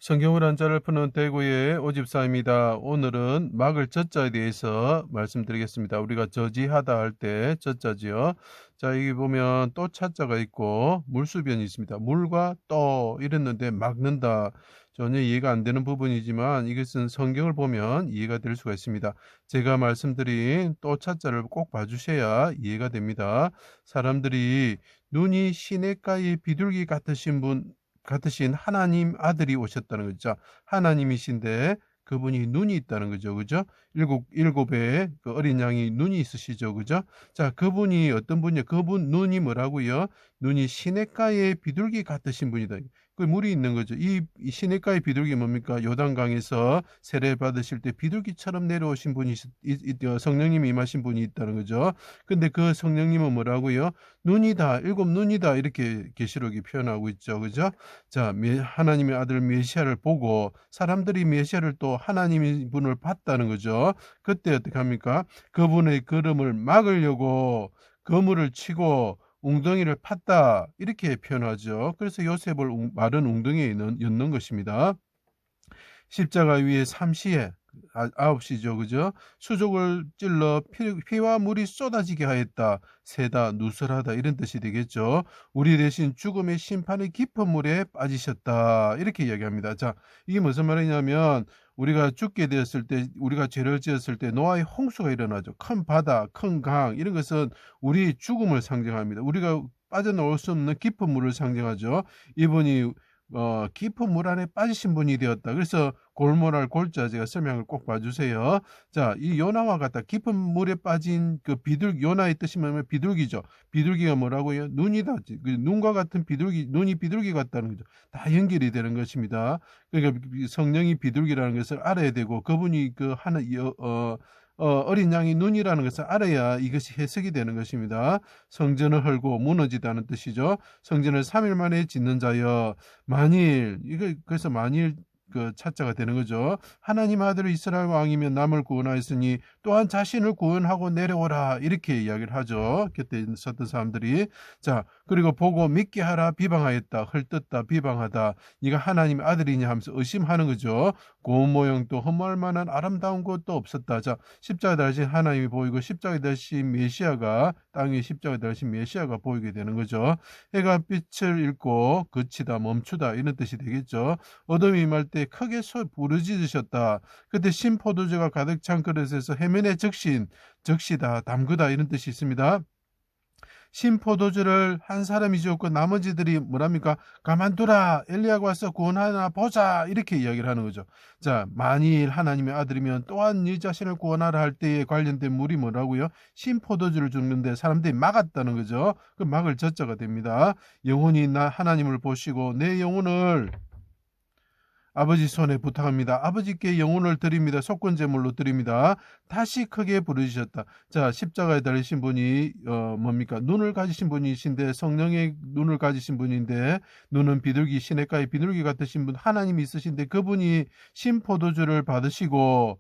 성경을 한자를 푸는 대구의 오집사입니다. 오늘은 막을 젖자에 대해서 말씀드리겠습니다. 우리가 저지하다 할 때 젖자지요. 자, 여기 보면 또 차자가 있고 물수변이 있습니다. 물과 또 이랬는데 막는다. 전혀 이해가 안 되는 부분이지만 이것은 성경을 보면 이해가 될 수가 있습니다. 제가 말씀드린 또 차자를 꼭 봐주셔야 이해가 됩니다. 사람들이 눈이 시냇가의 비둘기 같으신 하나님 아들이 오셨다는 거죠. 하나님이신데 그분이 눈이 있다는 거죠. 그죠? 일곱의 그 어린 양이 눈이 있으시죠. 그죠? 자, 그분이 어떤 분이요? 그분 눈이 뭐라고요? 눈이 시냇가의 비둘기 같으신 분이다. 그 물이 있는 거죠. 이 시냇가의 비둘기 뭡니까? 요단강에서 세례 받으실 때 비둘기처럼 내려오신 분이 성령님이 임하신 분이 있다는 거죠. 근데 그 성령님은 뭐라고요? 눈이다, 일곱 눈이다 이렇게 계시록이 표현하고 있죠. 그죠? 자, 하나님의 아들 메시아를 보고 사람들이 메시아를 또 하나님의 분을 봤다는 거죠. 그때 어떻게 합니까? 그분의 걸음을 막으려고 그물을 치고 웅덩이를 팠다 이렇게 표현하죠. 그래서 요셉을 마른 웅덩이에 였는 것입니다. 십자가 위에 삼시에 9시죠. 그죠? 수족을 찔러 피와 물이 쏟아지게 하였다. 세다, 누설하다 이런 뜻이 되겠죠. 우리 대신 죽음의 심판의 깊은 물에 빠지셨다. 이렇게 이야기합니다. 자, 이게 무슨 말이냐면 우리가 죽게 되었을 때, 우리가 죄를 지었을 때 노아의 홍수가 일어나죠. 큰 바다, 큰 강 이런 것은 우리 죽음을 상징합니다. 우리가 빠져나올 수 없는 깊은 물을 상징하죠. 이분이 깊은 물 안에 빠지신 분이 되었다. 그래서 골모랄 골자 제가 설명을 꼭 봐주세요. 자, 이 요나와 같다. 깊은 물에 빠진 그 비둘기, 요나의 뜻이 뭐냐면 비둘기죠. 비둘기가 뭐라고요? 눈이다. 그 눈과 같은 비둘기, 눈이 비둘기 같다는 거죠. 다 연결이 되는 것입니다. 그러니까 성령이 비둘기라는 것을 알아야 되고 그분이 그 하나 어린 양이 눈이라는 것을 알아야 이것이 해석이 되는 것입니다. 성전을 헐고 무너지다는 뜻이죠. 성전을 3일 만에 짓는 자여 만일 그래서 만일 그 차자가 되는 거죠. 하나님 아들 이스라엘 왕이면 남을 구원하였으니 또한 자신을 구원하고 내려오라 이렇게 이야기를 하죠. 그때 있었던 사람들이 자 그리고 보고 믿게 하라 비방하였다 헐뜯다 비방하다 네가 하나님의 아들이냐 하면서 의심하는 거죠. 고운 모형도 흠모할 만한 아름다운 것도 없었다. 자 십자가 달신 하나님이 보이고 십자가 달신 메시아가 땅에 십자가 달신 메시아가 보이게 되는 거죠. 해가 빛을 잃고 그치다 멈추다 이런 뜻이 되겠죠. 어둠이 임할 때 크게 부르짖으셨다. 그때 신포도주가 가득 찬 그릇에서 해면에 적시다 담그다 이런 뜻이 있습니다. 신포도주를 한 사람이 주었고 나머지들이 뭐랍니까? 가만두라 엘리야가 와서 구원하나 보자 이렇게 이야기를 하는 거죠. 자 만일 하나님의 아들이면 또한 네 자신을 구원하라 할 때에 관련된 물이 뭐라고요? 신포도주를 줍는데 사람들이 막았다는 거죠. 그 막을 젖자가 됩니다. 영혼이 나 하나님을 보시고 내 영혼을 아버지 손에 부탁합니다. 아버지께 영혼을 드립니다. 속건제물로 드립니다. 다시 크게 부르짖었다. 자, 십자가에 달리신 분이 뭡니까? 눈을 가지신 분이신데 성령의 눈을 가지신 분인데 눈은 비둘기 시냇가의 비둘기 같으신 분 하나님이 있으신데 그분이 신포도주를 받으시고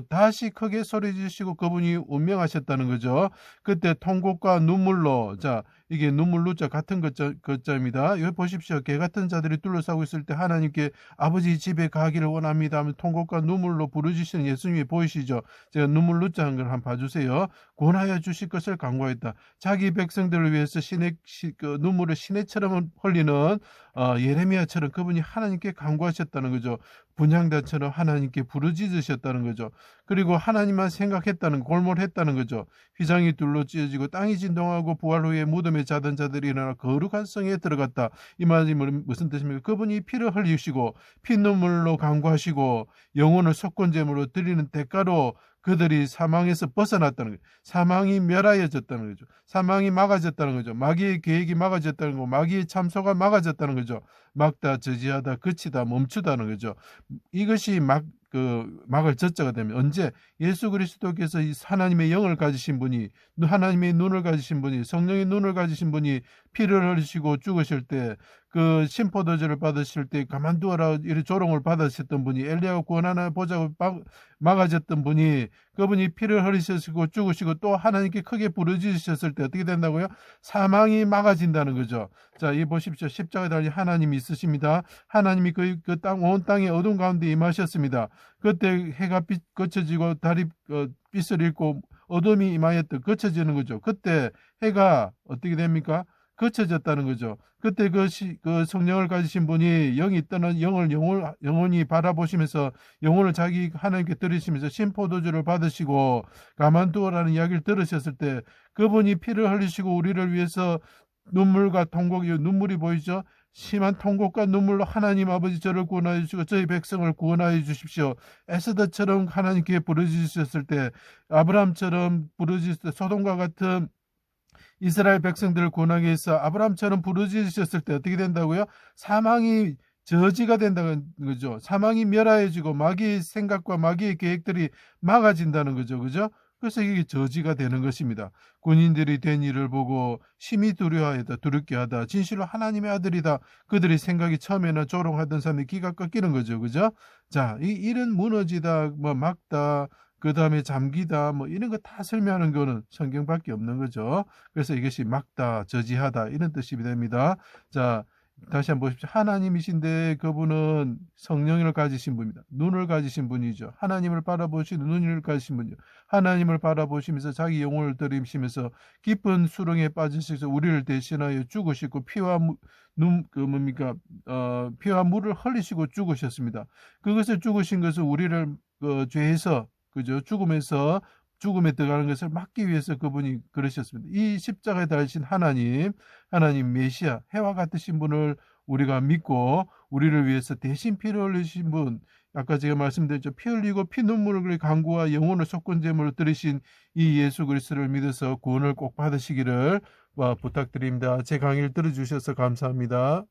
다시 크게 소리 지르시고 그분이 운명하셨다는 거죠. 그때 통곡과 눈물로 자 이게 눈물루자 같은 것자입니다. 여기 보십시오. 개 같은 자들이 둘러싸고 있을 때 하나님께 아버지 집에 가기를 원합니다 하면 통곡과 눈물로 부르짖으시는 예수님이 보이시죠. 제가 눈물루자 한 걸 한번 봐주세요. 구원하여 주실 것을 간구했다. 자기 백성들을 위해서 그 눈물을 시내처럼 흘리는 예레미야처럼 그분이 하나님께 간구하셨다는 거죠. 분향단처럼 하나님께 부르짖으셨다는 거죠. 그리고 하나님만 생각했다는 골몰했다는 거죠. 휘장이 둘로 찢어지고 땅이 진동하고 부활 후에 무덤에 자던 자들이 일어나 거룩한 성에 들어갔다. 이 말이 무슨 뜻입니까? 그분이 피를 흘리시고 피눈물로 간구하시고 영혼을 속건제물로 드리는 대가로 그들이 사망에서 벗어났다는 거죠. 사망이 멸하여졌다는 거죠. 사망이 막아졌다는 거죠. 마귀의 계획이 막아졌다는 거고 마귀의 참소가 막아졌다는 거죠. 막다, 저지하다, 그치다, 멈추다는 거죠. 이것이 막을 젖자가 되면 언제 예수 그리스도께서 하나님의 영을 가지신 분이 하나님의 눈을 가지신 분이 성령의 눈을 가지신 분이 피를 흘리시고 죽으실 때 그 심포도주를 받으실 때 가만두어라 이런 조롱을 받으셨던 분이, 엘리야가 구원하나 보자고 막아졌던 분이, 그분이 피를 흘리시고 죽으시고 또 하나님께 크게 부르짖으셨을 때 어떻게 된다고요? 사망이 막아진다는 거죠. 자, 이 보십시오. 십자가에 달린 하나님이 있으십니다. 하나님이 온 땅의 어둠 가운데 임하셨습니다. 그때 해가 거쳐지고 달이 빛을 잃고 어둠이 임하였던, 거쳐지는 거죠. 그때 해가 어떻게 됩니까? 거쳐졌다는 거죠. 그때 그 성령을 가지신 분이 영이 떠난 영혼이 바라보시면서 영혼을 자기 하나님께 드리시면서 심포도주를 받으시고 가만두어라는 이야기를 들으셨을 때, 그분이 피를 흘리시고 우리를 위해서 눈물과 통곡, 눈물이 보이죠? 심한 통곡과 눈물로 하나님 아버지 저를 구원하여 주시고 저희 백성을 구원하여 주십시오. 에스더처럼 하나님께 부르짖으셨을 때, 아브라함처럼 부르짖을 때, 소돔과 같은 이스라엘 백성들을 구원하기 위해서 아브라함처럼 부르짖으셨을 때 어떻게 된다고요? 사망이 저지가 된다는 거죠. 사망이 멸하여지고 마귀의 생각과 마귀의 계획들이 막아진다는 거죠. 그죠? 그래서 이게 저지가 되는 것입니다. 군인들이 된 일을 보고 심히 두려워하다, 두렵게 하다, 진실로 하나님의 아들이다. 그들의 생각이 처음에는 조롱하던 사람이 기가 꺾이는 거죠. 그죠? 자, 이런 무너지다, 막다, 그 다음에 잠기다, 이런 거 다 설명하는 거는 성경밖에 없는 거죠. 그래서 이것이 막다, 저지하다, 이런 뜻이 됩니다. 자, 다시 한번 보십시오. 하나님이신데 그분은 성령을 가지신 분입니다. 눈을 가지신 분이죠. 하나님을 바라보시는 눈을 가지신 분이죠. 하나님을 바라보시면서 자기 영혼을 들이시면서 깊은 수렁에 빠지셔서 우리를 대신하여 죽으시고 피와 피와 물을 흘리시고 죽으셨습니다. 그것을 죽으신 것은 우리를 죄에서, 그죠? 죽음에 들어가는 것을 막기 위해서 그분이 그러셨습니다. 이 십자가에 달리신 하나님 메시아, 해와 같으신 분을 우리가 믿고 우리를 위해서 대신 피를 흘리신 분, 아까 제가 말씀드렸죠. 피 흘리고 피눈물을 간구와 영혼을 속건제물로 드리신 이 예수 그리스도를 믿어서 구원을 꼭 받으시기를 부탁드립니다. 제 강의를 들어주셔서 감사합니다.